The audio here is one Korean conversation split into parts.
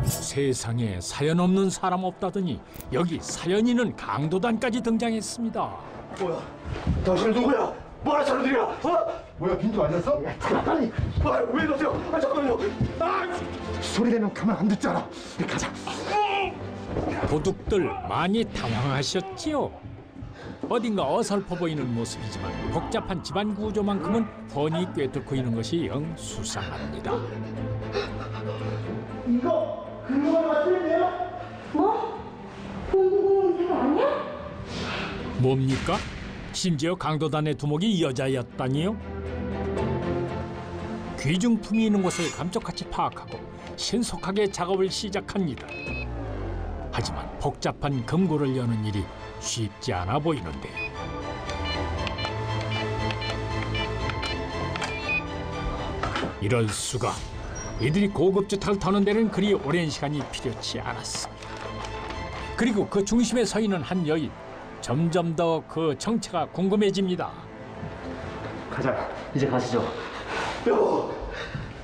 세상에 사연 없는 사람 없다더니 여기 사연 있는 강도단까지 등장했습니다. 뭐야? 당신은 누구야? 뭐라 자루들이야? 뭐야, 빈도 아니었어? 야, 빨리! 왜 이러세요? 잠깐만요! 소리 내면 가만 안 듣잖아. 가자. 도둑들 많이 당황하셨지요. 어딘가 어설퍼 보이는 모습이지만 복잡한 집안 구조만큼은 훤히 꿰뚫고 있는 것이 영 수상합니다. 이거 그거 같은데요? 뭐? 공공세가 아니야? 뭡니까? 심지어 강도단의 두목이 여자였다니요? 귀중품이 있는 곳을 감쪽같이 파악하고 신속하게 작업을 시작합니다. 하지만 복잡한 금고를 여는 일이 쉽지 않아 보이는데요. 이럴 수가. 이들이 고급 주택을 터는 데는 그리 오랜 시간이 필요치 않았습니다. 그리고 그 중심에 서 있는 한 여인. 점점 더 그 정체가 궁금해집니다. 가자, 이제 가시죠. 여보,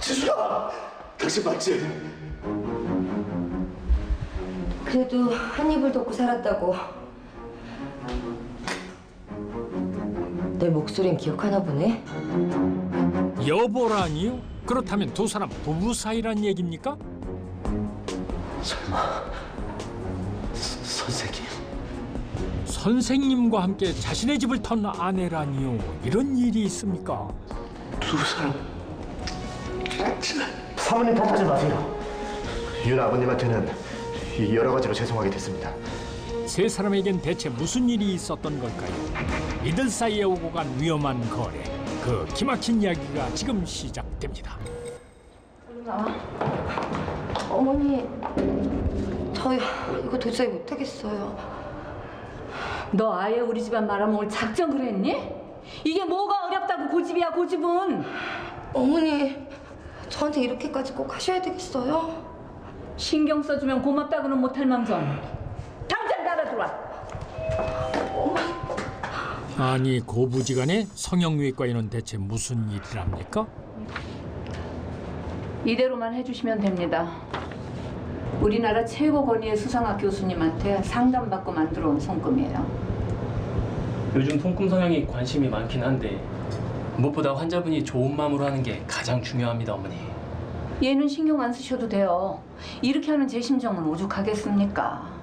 지수야, 당신 맞지? 그래도 한 입을 덮고 살았다고. 내 목소리는 기억하나 보네. 여보라니요? 그렇다면 두 사람 부부 사이란 얘기입니까? 설마 선생님? 선생님과 함께 자신의 집을 턴 아내라니요? 이런 일이 있습니까? 두 사람 사모님 탓하지 마세요. 윤 아버님한테는 여러 가지로 죄송하게 됐습니다. 세 사람에겐 대체 무슨 일이 있었던 걸까요? 이들 사이에 오고 간 위험한 거래. 그 기막힌 이야기가 지금 시작됩니다. 어머니, 저 이거 도저히 못하겠어요. 너 아예 우리 집안 말아먹을 작정을 했니? 이게 뭐가 어렵다고 고집이야, 고집은. 어머니, 저한테 이렇게까지 꼭 하셔야 되겠어요? 신경 써주면 고맙다고는 못할 망정. 당장 나라 들어와. 아니 고부지간에 성형외과에는 대체 무슨 일이랍니까? 이대로만 해주시면 됩니다. 우리나라 최고 권위의 수상학 교수님한테 상담받고 만들어 온 손금이에요. 요즘 손금 성형이 관심이 많긴 한데 무엇보다 환자분이 좋은 마음으로 하는 게 가장 중요합니다, 어머니. 얘는 신경 안 쓰셔도 돼요. 이렇게 하는 제 심정은 오죽하겠습니까?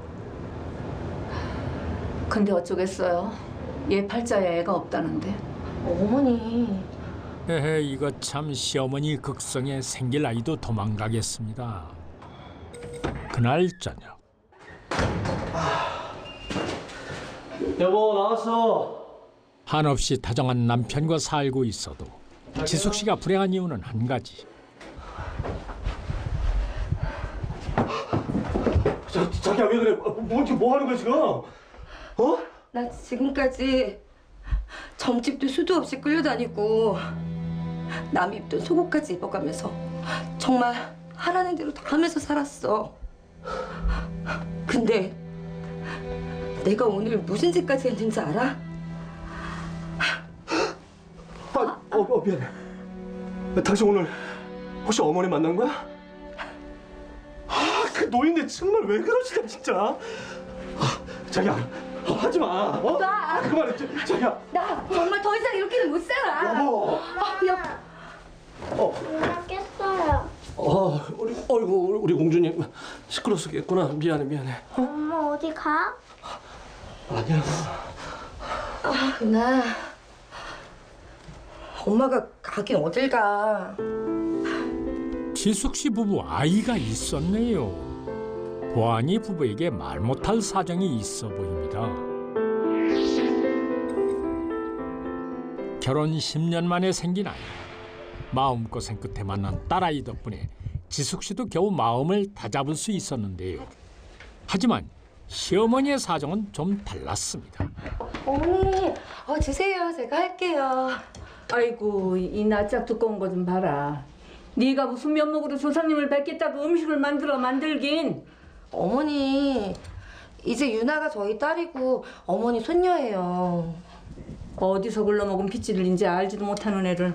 근데 어쩌겠어요. 얘 팔자에 애가 없다는데. 어머니. 에헤, 이거 참 시어머니 극성에 생길 아이도 도망가겠습니다. 그날 저녁. 여보, 나왔어. 한없이 다정한 남편과 살고 있어도 지숙 씨가 불행한 이유는 한 가지. 자기야, 왜 그래? 뭐 하는 거야 지금? 어? 나 지금까지 점집도 수도 없이 끌려다니고 남 입던 속옷까지 입어가면서 정말 하라는 대로 다 하면서 살았어. 근데 내가 오늘 무슨 짓까지 했는지 알아? 미안해. 당신 오늘 혹시 어머니 만난 거야? 그 노인네 정말 왜 그러시냐 진짜. 자기야, 하지 마. 나! 그만해, 자기야. 나 정말 더 이상 이렇게는 못 살아. 여보. 누나 깼어요. 우리 공주님 시끄러워서 깼구나. 미안해. 엄마 어디 가? 아니야. 누나, 엄마가 가긴 어딜 가. 지숙 씨 부부 아이가 있었네요. 보아니 부부에게 말 못할 사정이 있어 보입니다. 결혼 10년 만에 생긴 아이. 마음고생 끝에 만난 딸아이 덕분에 지숙 씨도 겨우 마음을 다잡을 수 있었는데요. 하지만 시어머니의 사정은 좀 달랐습니다. 어머니, 주세요. 제가 할게요. 아이고, 이 낯짝 두꺼운 거 좀 봐라. 네가 무슨 면목으로 조상님을 뵙겠다고 음식을 만들긴. 어머니, 이제 유나가 저희 딸이고 어머니 손녀예요. 어디서 굴러먹은 핏줄인지 알지도 못하는 애를.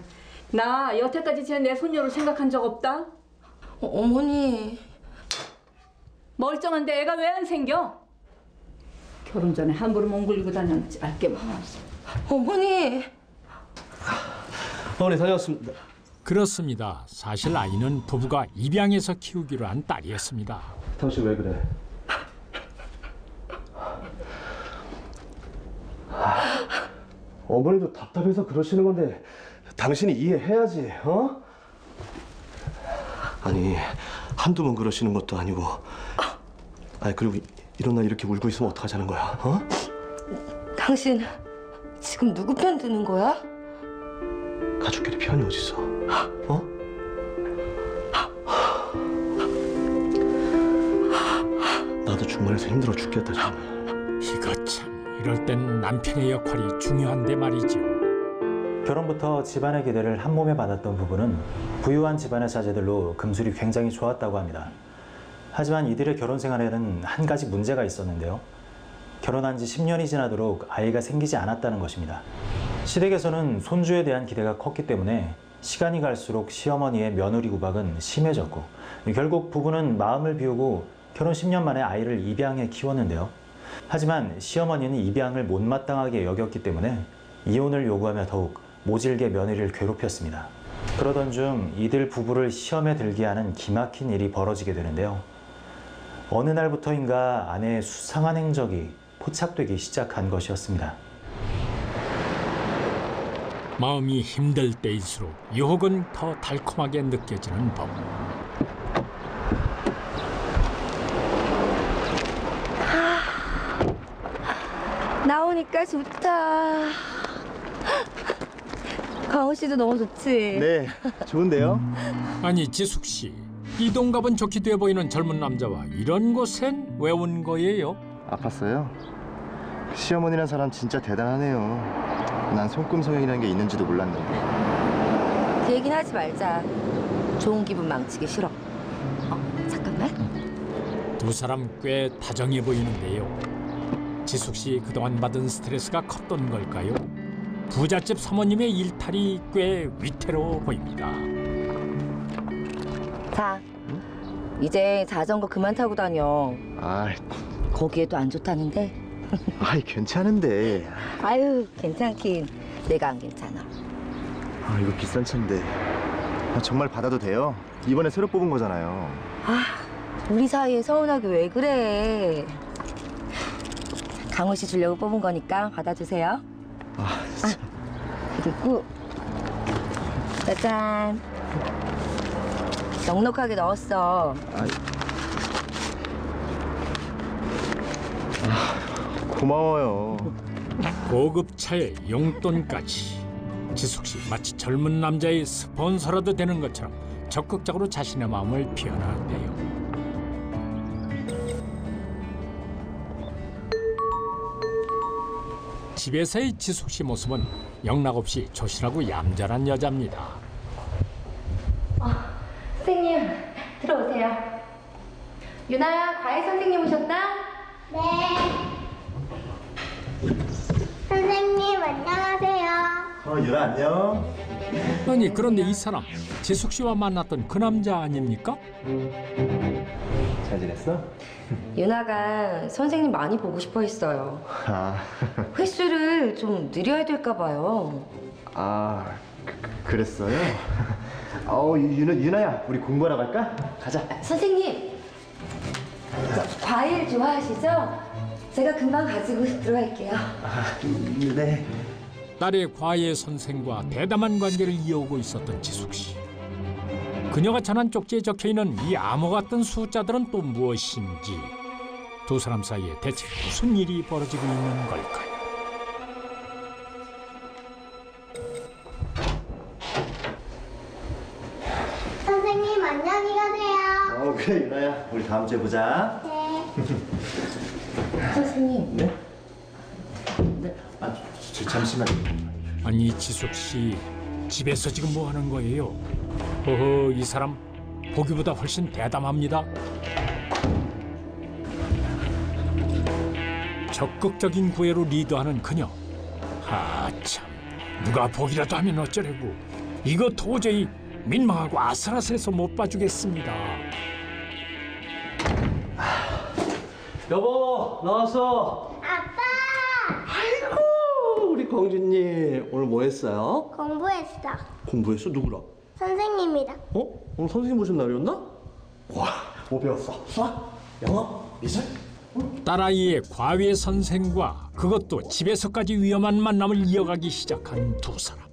나 여태까지 쟤 내 손녀로 생각한 적 없다. 어머니. 멀쩡한데 애가 왜 안 생겨? 결혼 전에 함부로 몽글리고 다녔지 알게 많았어. 어머니. 어머니 다녀왔습니다. 그렇습니다. 사실 아이는 부부가 입양해서 키우기로 한 딸이었습니다. 당신 왜 그래? 어머니도 답답해서 그러시는 건데 당신이 이해해야지, 어? 아니 한두 번 그러시는 것도 아니고. 아니 그리고 이런 날 이렇게 울고 있으면 어떡하자는 거야, 어? 당신 지금 누구 편 드는 거야? 가족끼리 편이 어딨어, 어? 나도 중간에서 힘들어 죽겠다 정말. 이거 참, 이럴 땐 남편의 역할이 중요한데 말이죠. 결혼부터 집안의 기대를 한 몸에 받았던 부부는 부유한 집안의 자제들로 금술이 굉장히 좋았다고 합니다. 하지만 이들의 결혼 생활에는 한 가지 문제가 있었는데요. 결혼한 지 10년이 지나도록 아이가 생기지 않았다는 것입니다. 시댁에서는 손주에 대한 기대가 컸기 때문에 시간이 갈수록 시어머니의 며느리 구박은 심해졌고, 결국 부부는 마음을 비우고 결혼 10년 만에 아이를 입양해 키웠는데요. 하지만 시어머니는 입양을 못마땅하게 여겼기 때문에 이혼을 요구하며 더욱 모질게 며느리를 괴롭혔습니다. 그러던 중 이들 부부를 시험에 들게 하는 기막힌 일이 벌어지게 되는데요. 어느 날부터인가 아내의 수상한 행적이 포착되기 시작한 것이었습니다. 마음이 힘들 때일수록 유혹은 더 달콤하게 느껴지는 법. 나오니까 좋다. 강호 씨도 너무 좋지? 네, 좋은데요? 아니 지숙 씨, 이 동갑은 좋게 돼 보이는 젊은 남자와 이런 곳엔 왜 온 거예요? 아팠어요? 시어머니란 사람 진짜 대단하네요. 난 손금성형이라는 게 있는지도 몰랐는데. 그 얘기는 하지 말자. 좋은 기분 망치기 싫어. 잠깐만. 두 사람 꽤 다정해 보이는데요. 지숙 씨 그동안 받은 스트레스가 컸던 걸까요? 부잣집 사모님의 일탈이 꽤 위태로워 보입니다. 자, 이제 자전거 그만 타고 다녀. 아이, 거기에도 안 좋다는데. 괜찮은데. 아유, 괜찮긴. 내가 안 괜찮아. 이거 비싼 차인데. 정말 받아도 돼요? 이번에 새로 뽑은 거잖아요. 우리 사이에 서운하게 왜 그래? 강호 씨 주려고 뽑은 거니까 받아주세요. 그리고 짜잔. 넉넉하게 넣었어. 고마워요. 고급차에 용돈까지. 지숙 씨 마치 젊은 남자의 스폰서라도 되는 것처럼 적극적으로 자신의 마음을 표현하는데요. 집에서의 지숙 씨 모습은 영락없이 조신하고 얌전한 여자입니다. 선생님, 들어오세요. 유나야, 과외 선생님 오셨다? 네. 선생님, 안녕하세요. 유라 안녕. 아니 그런데 이 사람 지숙 씨와 만났던 그 남자 아닙니까? 잘 지냈어? 유나가 선생님 많이 보고 싶어 했어요. 횟수를 좀 늘려야 될까 봐요. 그랬어요? 유나야, 우리 공부하러 갈까? 가자. 선생님, 과일 좋아하시죠? 제가 금방 가지고 들어갈게요. 네. 딸의 과외 선생과 대담한 관계를 이어오고 있었던 지숙 씨. 그녀가 전한 쪽지에 적혀있는 이 암호 같은 숫자들은 또 무엇인지, 두 사람 사이에 대체 무슨 일이 벌어지고 있는 걸까요? 선생님, 안녕히 가세요. 그래 유나야, 우리 다음 주에 보자. 네. 선생님. 네? 잠시만. 아니 지숙 씨, 집에서 지금 뭐 하는 거예요? 허허, 이 사람 보기보다 훨씬 대담합니다. 적극적인 구애로 리드하는 그녀. 참, 누가 보기라도 하면 어쩌려고. 이거 도저히 민망하고 아슬아슬해서 못 봐주겠습니다. 여보, 나왔어. 아빠! 아이고, 우리 공주님 오늘 뭐 했어요? 공부했어. 공부했어? 누구랑? 선생님이랑. 오늘 선생님 오신 날이었나? 와, 뭐 배웠어? 수학? 영어? 미술? 딸아이의 과외 선생과 그것도 집에서까지 위험한 만남을 이어가기 시작한 두 사람.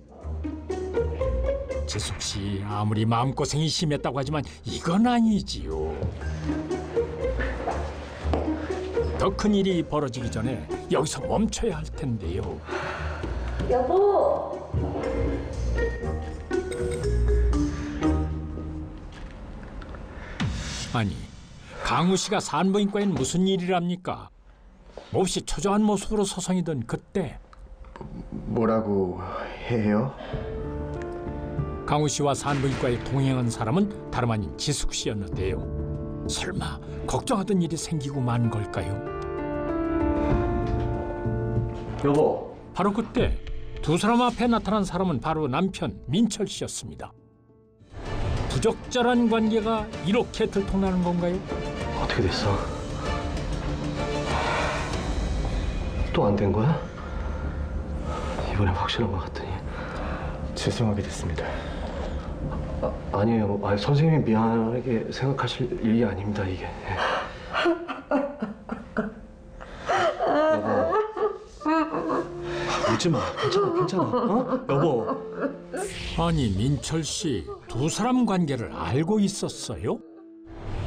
지숙 씨 아무리 마음고생이 심했다고 하지만 이건 아니지요. 더 큰 일이 벌어지기 전에 여기서 멈춰야 할 텐데요. 여보. 아니, 강우 씨가 산부인과엔 무슨 일이랍니까? 몹시 초조한 모습으로 서성이던 그때 뭐라고 해요? 강우 씨와 산부인과에 동행한 사람은 다름 아닌 지숙 씨였는데요. 설마 걱정하던 일이 생기고 만 걸까요? 여보. 바로 그때 두 사람 앞에 나타난 사람은 바로 남편 민철 씨였습니다. 부적절한 관계가 이렇게 들통나는 건가요? 어떻게 됐어? 또 안 된 거야? 이번에 확실한 것 같더니. 죄송하게 됐습니다. 아니에요. 선생님이 미안하게 생각하실 일이 아닙니다, 이게. 여보. 울지 마. 괜찮아. 여보. 아니, 민철 씨, 두 사람 관계를 알고 있었어요?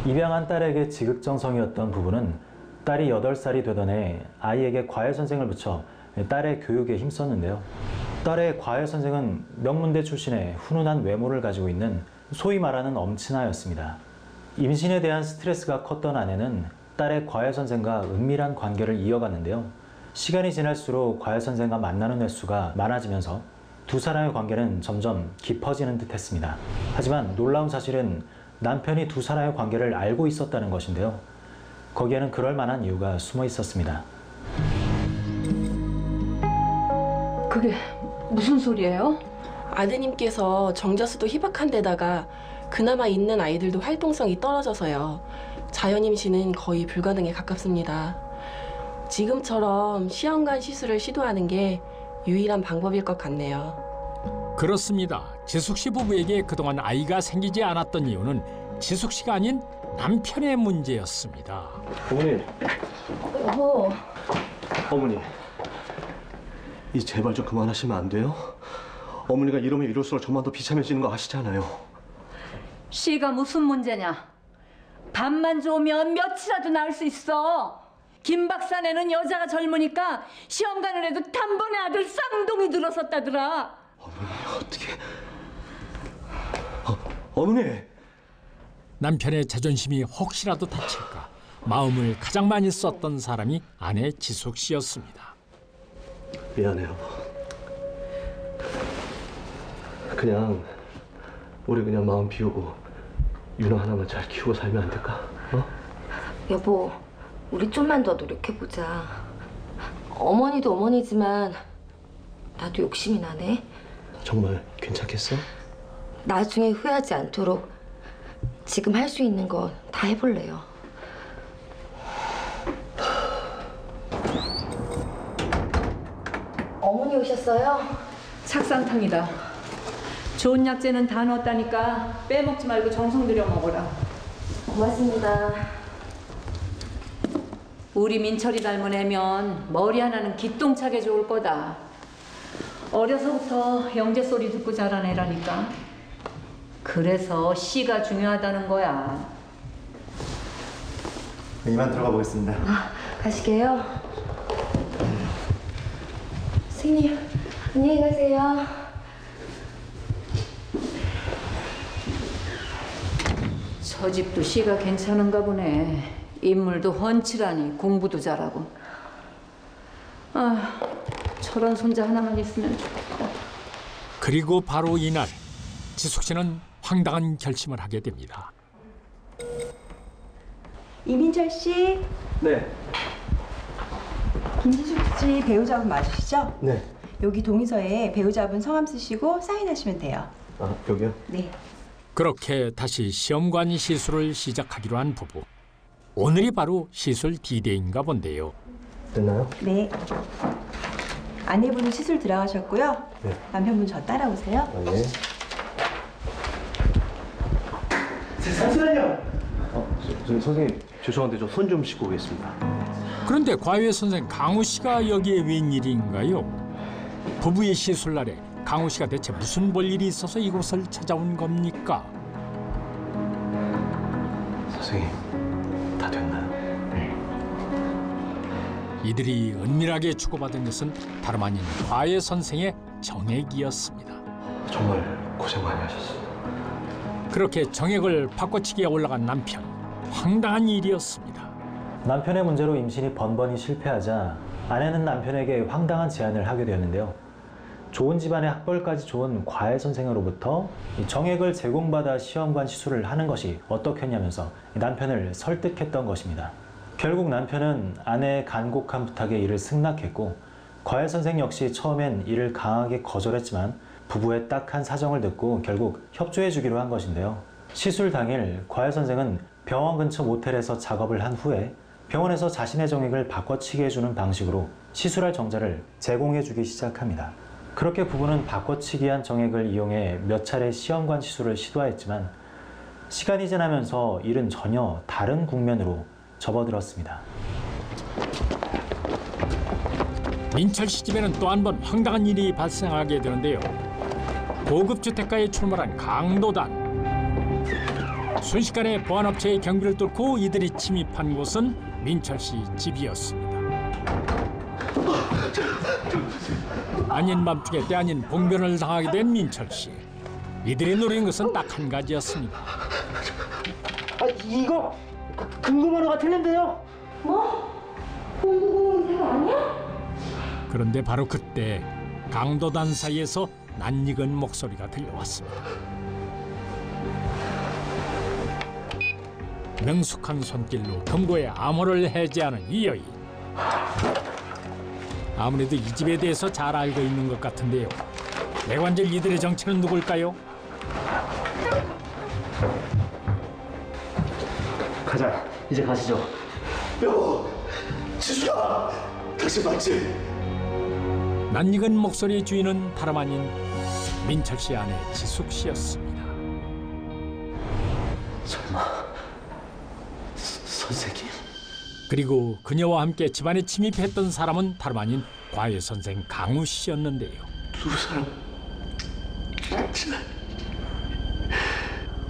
입양한 딸에게 지극정성이었던 부부는 딸이 8살이 되던 해 아이에게 과외 선생을 붙여 딸의 교육에 힘썼는데요. 딸의 과외 선생은 명문대 출신의 훈훈한 외모를 가지고 있는 소위 말하는 엄친아였습니다. 임신에 대한 스트레스가 컸던 아내는 딸의 과외 선생과 은밀한 관계를 이어갔는데요. 시간이 지날수록 과외 선생과 만나는 횟수가 많아지면서 두 사람의 관계는 점점 깊어지는 듯 했습니다. 하지만 놀라운 사실은 남편이 두 사람의 관계를 알고 있었다는 것인데요. 거기에는 그럴 만한 이유가 숨어 있었습니다. 그게 무슨 소리예요? 아드님께서 정자수도 희박한 데다가 그나마 있는 아이들도 활동성이 떨어져서요. 자연임신은 거의 불가능에 가깝습니다. 지금처럼 시험관 시술을 시도하는 게 유일한 방법일 것 같네요. 그렇습니다. 지숙 씨 부부에게 그동안 아이가 생기지 않았던 이유는 지숙 씨가 아닌 남편의 문제였습니다. 어머니. 여보. 어머니. 이 제발 좀 그만하시면 안 돼요? 어머니가 이러면 이럴수록 저만 더 비참해지는 거 아시잖아요. 씨가 무슨 문제냐? 밥만 좋으면 며칠이라도 나을 수 있어. 김 박사네는 여자가 젊으니까 시험 가는 애도 단번에 아들 쌍둥이 들었었다더라. 어머니 어떻게? 어머니. 남편의 자존심이 혹시라도 다칠까 마음을 가장 많이 썼던 사람이 아내 지숙 씨였습니다. 미안해요. 그냥 우리 그냥 마음 비우고 유나 하나만 잘 키우고 살면 안 될까? 여보, 우리 좀만 더 노력해보자. 어머니도 어머니지만 나도 욕심이 나네. 정말 괜찮겠어? 나중에 후회하지 않도록 지금 할 수 있는 건 다 해볼래요. 어머니 오셨어요? 착상탕이다. 좋은 약재는 다 넣었다니까 빼먹지 말고 정성 들여 먹어라. 고맙습니다. 우리 민철이 닮은 애면 머리 하나는 기똥차게 좋을 거다. 어려서부터 영재 소리 듣고 자란 애라니까. 그래서 씨가 중요하다는 거야. 이만 들어가 보겠습니다. 가시게요. 선생님, 안녕히 가세요. 저 집도 씨가 괜찮은가 보네. 인물도 훤칠하니 공부도 잘하고. 아, 저런 손자 하나만 있으면 좋겠다. 그리고 바로 이날 지숙 씨는 황당한 결심을 하게 됩니다. 이민철 씨, 네. 김지숙 씨 배우자분 맞으시죠? 네. 여기 동의서에 배우자분 성함 쓰시고 사인하시면 돼요. 아, 여기요? 네. 그렇게 다시 시험관 시술을 시작하기로 한 부부. 오늘이 바로 시술 D-Day인가 본데요. 됐나요? 네. 아내분은 시술 들어가셨고요. 네. 남편분 저 따라오세요. 예. 잠시만요. 선생님 죄송한데 저 손 좀 씻고 오겠습니다. 그런데 과외 선생 강우 씨가 여기에 웬일인가요? 부부의 시술날에 강우 씨가 대체 무슨 볼일이 있어서 이곳을 찾아온 겁니까? 선생님 다 됐나요? 이들이 은밀하게 주고받은 것은 다름 아닌 과외 선생의 정액이었습니다. 정말 고생 많이 하셨어요. 그렇게 정액을 바꿔치기에 올라간 남편. 황당한 일이었습니다. 남편의 문제로 임신이 번번이 실패하자 아내는 남편에게 황당한 제안을 하게 되었는데요. 좋은 집안의 학벌까지 좋은 과외 선생으로부터 이 정액을 제공받아 시험관 시술을 하는 것이 어떻겠냐면서 남편을 설득했던 것입니다. 결국 남편은 아내의 간곡한 부탁에 이를 승낙했고 과외 선생 역시 처음엔 이를 강하게 거절했지만 부부의 딱한 사정을 듣고 결국 협조해 주기로 한 것인데요. 시술 당일 과외 선생은 병원 근처 모텔에서 작업을 한 후에 병원에서 자신의 정액을 바꿔치기 해주는 방식으로 시술할 정자를 제공해 주기 시작합니다. 그렇게 부부는 바꿔치기한 정액을 이용해 몇 차례 시험관 시술을 시도하였지만 시간이 지나면서 일은 전혀 다른 국면으로 접어들었습니다. 민철 씨 집에는 또 한 번 황당한 일이 발생하게 되는데요. 고급 주택가에 출몰한 강도단. 순식간에 보안업체의 경비를 뚫고 이들이 침입한 곳은 민철 씨 집이었습니다. 아닌 밤중에 때 아닌 봉변을 당하게 된 민철 씨. 이들이 노린 것은 딱 한 가지였습니다. 이거 금고번호가 틀린데요? 그런데 바로 그때 강도단 사이에서 낯익은 목소리가 들려왔습니다. 능숙한 손길로 금고의 암호를 해제하는 이 여인. 아무래도 이 집에 대해서 잘 알고 있는 것 같은데요. 내관절 이들의 정체는 누굴까요? 가자. 이제 가시죠. 여보, 지수야, 다시 봤지? 낯익은 목소리의 주인은 다름 아닌 민철 씨 아내 지숙 씨였습니다. 설마 선생님? 그리고 그녀와 함께 집안에 침입했던 사람은 다름 아닌 과외 선생 강우 씨였는데요. 두 사람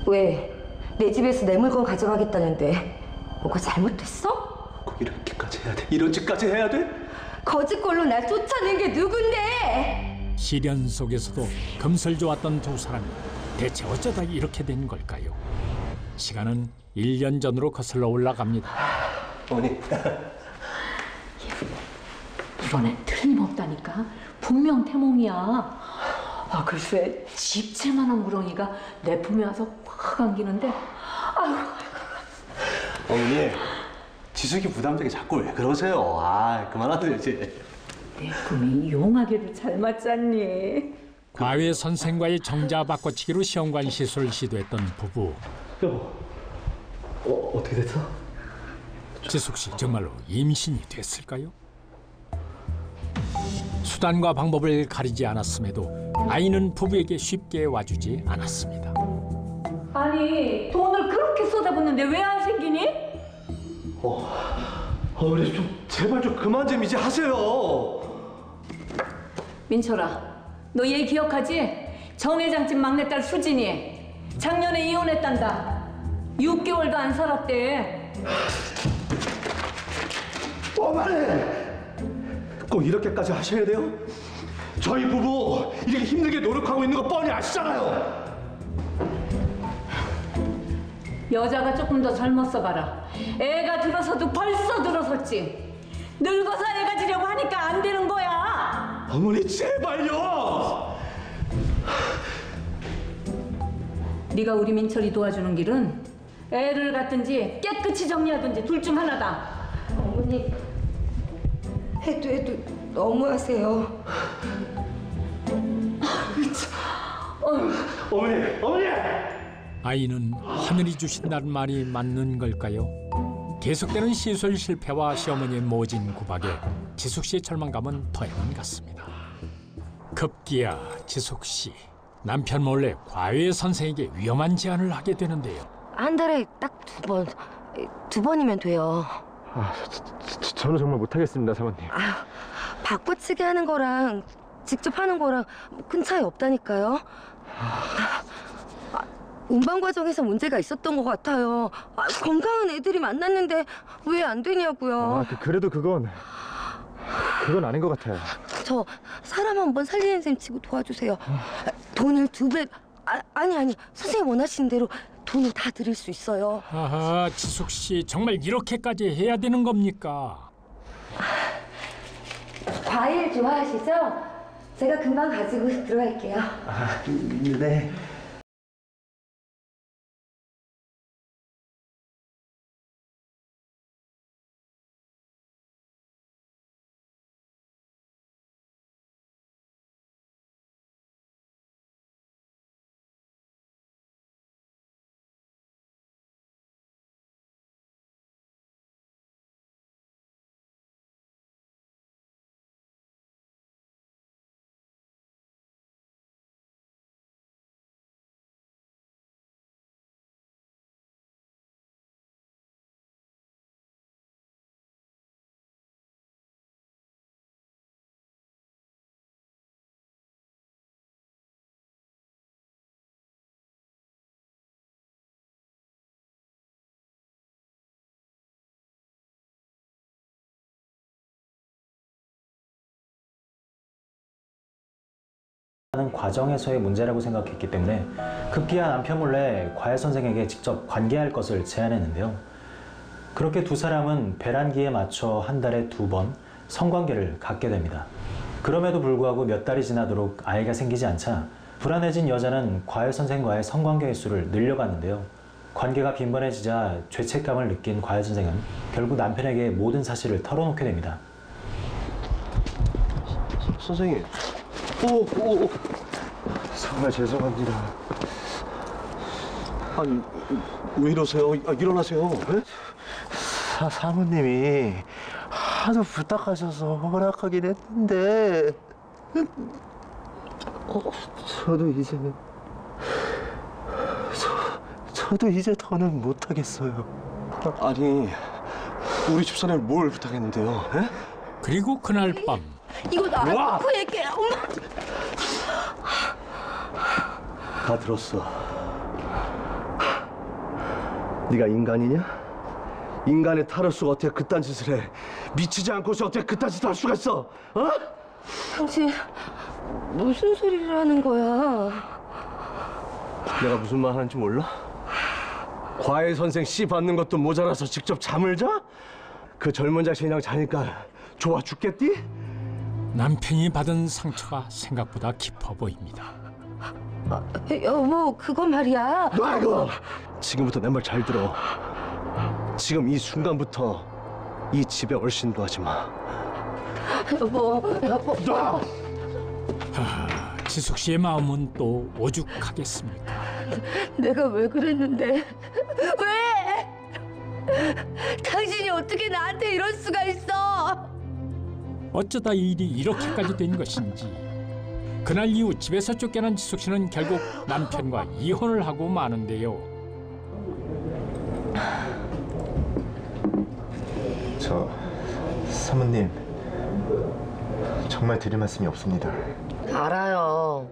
왜? 내 집에서 내 물건 가져가겠다는데 뭐가 잘못됐어? 꼭 이렇게까지 해야 돼? 이런 짓까지 해야 돼? 거짓골로 날 쫓아낸 게 누군데? 시련 속에서도 금슬 좋았던 두 사람이 대체 어쩌다 이렇게 된 걸까요? 시간은 1년 전으로 거슬러 올라갑니다. 어머니. 이번 애 틀림없다니까. 분명 태몽이야. 글쎄 집채만한 구렁이가 내 품에 와서 확 안기는데 아유. 어머니, 지숙이 부담되게 자꾸 왜 그러세요? 그만하세요 이제. 내 꿈이 용하게도 잘 맞잖니. 과외 선생과의 정자 바꿔치기로 시험관 시술을 시도했던 부부. 여보, 어떻게 됐어? 지숙 씨 정말로 임신이 됐을까요? 수단과 방법을 가리지 않았음에도 아이는 부부에게 쉽게 와주지 않았습니다. 아니 돈을 그렇게 쏟아붓는데 왜 안 생기니? 어머니 제발 좀 그만 좀 이제 하세요. 민철아, 너 얘 기억하지? 전 회장집 막내딸 수진이 작년에 이혼했단다. 6개월도 안 살았대. 어머니! 꼭 이렇게까지 하셔야 돼요? 저희 부부 이렇게 힘들게 노력하고 있는 거 뻔히 아시잖아요. 여자가 조금 더 젊었어 봐라. 애가 들어서도 벌써 들어섰지. 늙어서 애가 지려고 하니까 안 되는 거야. 어머니 제발요. 네가 우리 민철이 도와주는 길은 애를 갖든지 깨끗이 정리하든지 둘 중 하나다. 어머니, 해도 너무하세요. 어머니! 아이는 하늘이 주신다는 말이 맞는 걸까요? 계속되는 시술 실패와 시어머니의 모진 구박에 지숙 씨의 절망감은 더해만 갔습니다. 급기야 지숙 씨, 남편 몰래 과외 선생에게 위험한 제안을 하게 되는데요. 한 달에 딱 두 번이면 돼요. 저는 정말 못하겠습니다, 사모님. 바꿔치기 하는 거랑 직접 하는 거랑 큰 차이 없다니까요. 운반 과정에서 문제가 있었던 것 같아요. 건강한 애들이 만났는데 왜 안 되냐고요. 그래도 그건 아닌 것 같아요. 저 사람 한번 살리는 셈 치고 도와주세요. 돈을 2배, 아니 선생님 원하시는 대로 돈을 다 드릴 수 있어요. 아하, 지숙 씨 정말 이렇게까지 해야 되는 겁니까? 과일 좋아하시죠? 제가 금방 가지고 들어갈게요. 네. 하는 과정에서의 문제라고 생각했기 때문에 급기야 남편 몰래 과외 선생에게 직접 관계할 것을 제안했는데요. 그렇게 두 사람은 배란기에 맞춰 한 달에 2번 성관계를 갖게 됩니다. 그럼에도 불구하고 몇 달이 지나도록 아이가 생기지 않자 불안해진 여자는 과외 선생과의 성관계 횟수를 늘려갔는데요. 관계가 빈번해지자 죄책감을 느낀 과외 선생은 결국 남편에게 모든 사실을 털어놓게 됩니다. 선생님. 정말 죄송합니다. 아니, 왜 이러세요? 일어나세요. 네? 사모님이 하도 부탁하셔서 허락하긴 했는데 저도 이제 더는 못하겠어요. 아니, 우리 집사람이 뭘 부탁했는데요? 에? 그리고 그날 밤 이거 나한테 얘기해, 엄마. 다 들었어. 네가 인간이냐? 인간의 탈을수가 어떻게 그딴 짓을 해? 미치지 않고서 어떻게 그딴 짓을 할 수가 있어? 어? 당신 무슨 소리를 하는 거야? 내가 무슨 말 하는지 몰라? 과외 선생 씨 받는 것도 모자라서 직접 잠을 자? 그 젊은 자식이랑 자니까 좋아 죽겠디? 남편이 받은 상처가 생각보다 깊어 보입니다. 여보, 그거 말이야. 놔! 지금부터 내 말 잘 들어. 지금 이 순간부터 이 집에 얼씬도 하지 마. 여보. 놔! 지숙 씨의 마음은 또 오죽하겠습니까? 내가 왜 그랬는데? 왜? 당신이 어떻게 나한테 이럴 수가 있어? 어쩌다 이 일이 이렇게까지 된 것인지 그날 이후 집에서 쫓겨난 지숙 씨는 결국 남편과 이혼을 하고 마는데요. 사모님 정말 드릴 말씀이 없습니다. 알아요.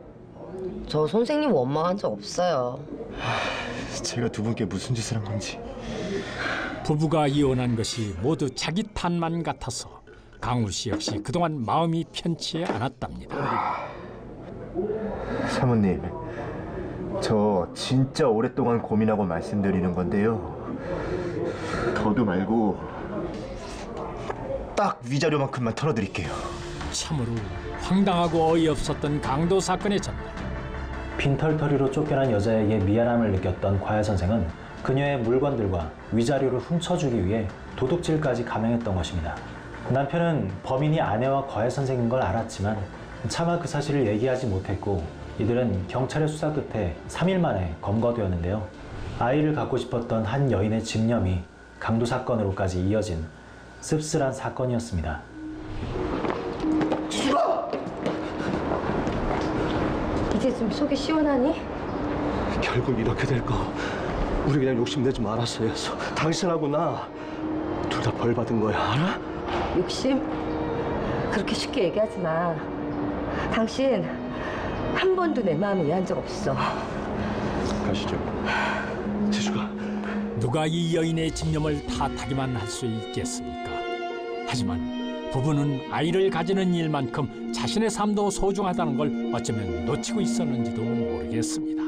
저 선생님 원망한 적 없어요. 제가 두 분께 무슨 짓을 한 건지. 부부가 이혼한 것이 모두 자기 탓만 같아서 강우 씨 역시 그동안 마음이 편치 않았답니다. 사모님, 저 진짜 오랫동안 고민하고 말씀드리는 건데요. 더도 말고 딱 위자료만큼만 털어드릴게요. 참으로 황당하고 어이없었던 강도 사건의 전날. 빈털터리로 쫓겨난 여자에게 미안함을 느꼈던 과외 선생은 그녀의 물건들과 위자료를 훔쳐주기 위해 도둑질까지 감행했던 것입니다. 남편은 범인이 아내와 과외 선생인 걸 알았지만 차마 그 사실을 얘기하지 못했고 이들은 경찰의 수사 끝에 3일 만에 검거되었는데요. 아이를 갖고 싶었던 한 여인의 집념이 강도 사건으로까지 이어진 씁쓸한 사건이었습니다. 지수가! 이제 좀 속이 시원하니? 결국 이렇게 될 거 우리 그냥 욕심내지 말았어야 했어. 당신하고 나 둘 다 벌 받은 거야, 알아? 욕심? 그렇게 쉽게 얘기하지 마. 당신 한 번도 내 마음을 이해한 적 없어. 가시죠. 지수가. 누가 이 여인의 집념을 탓하기만 할 수 있겠습니까? 하지만 부부는 아이를 가지는 일만큼 자신의 삶도 소중하다는 걸 어쩌면 놓치고 있었는지도 모르겠습니다.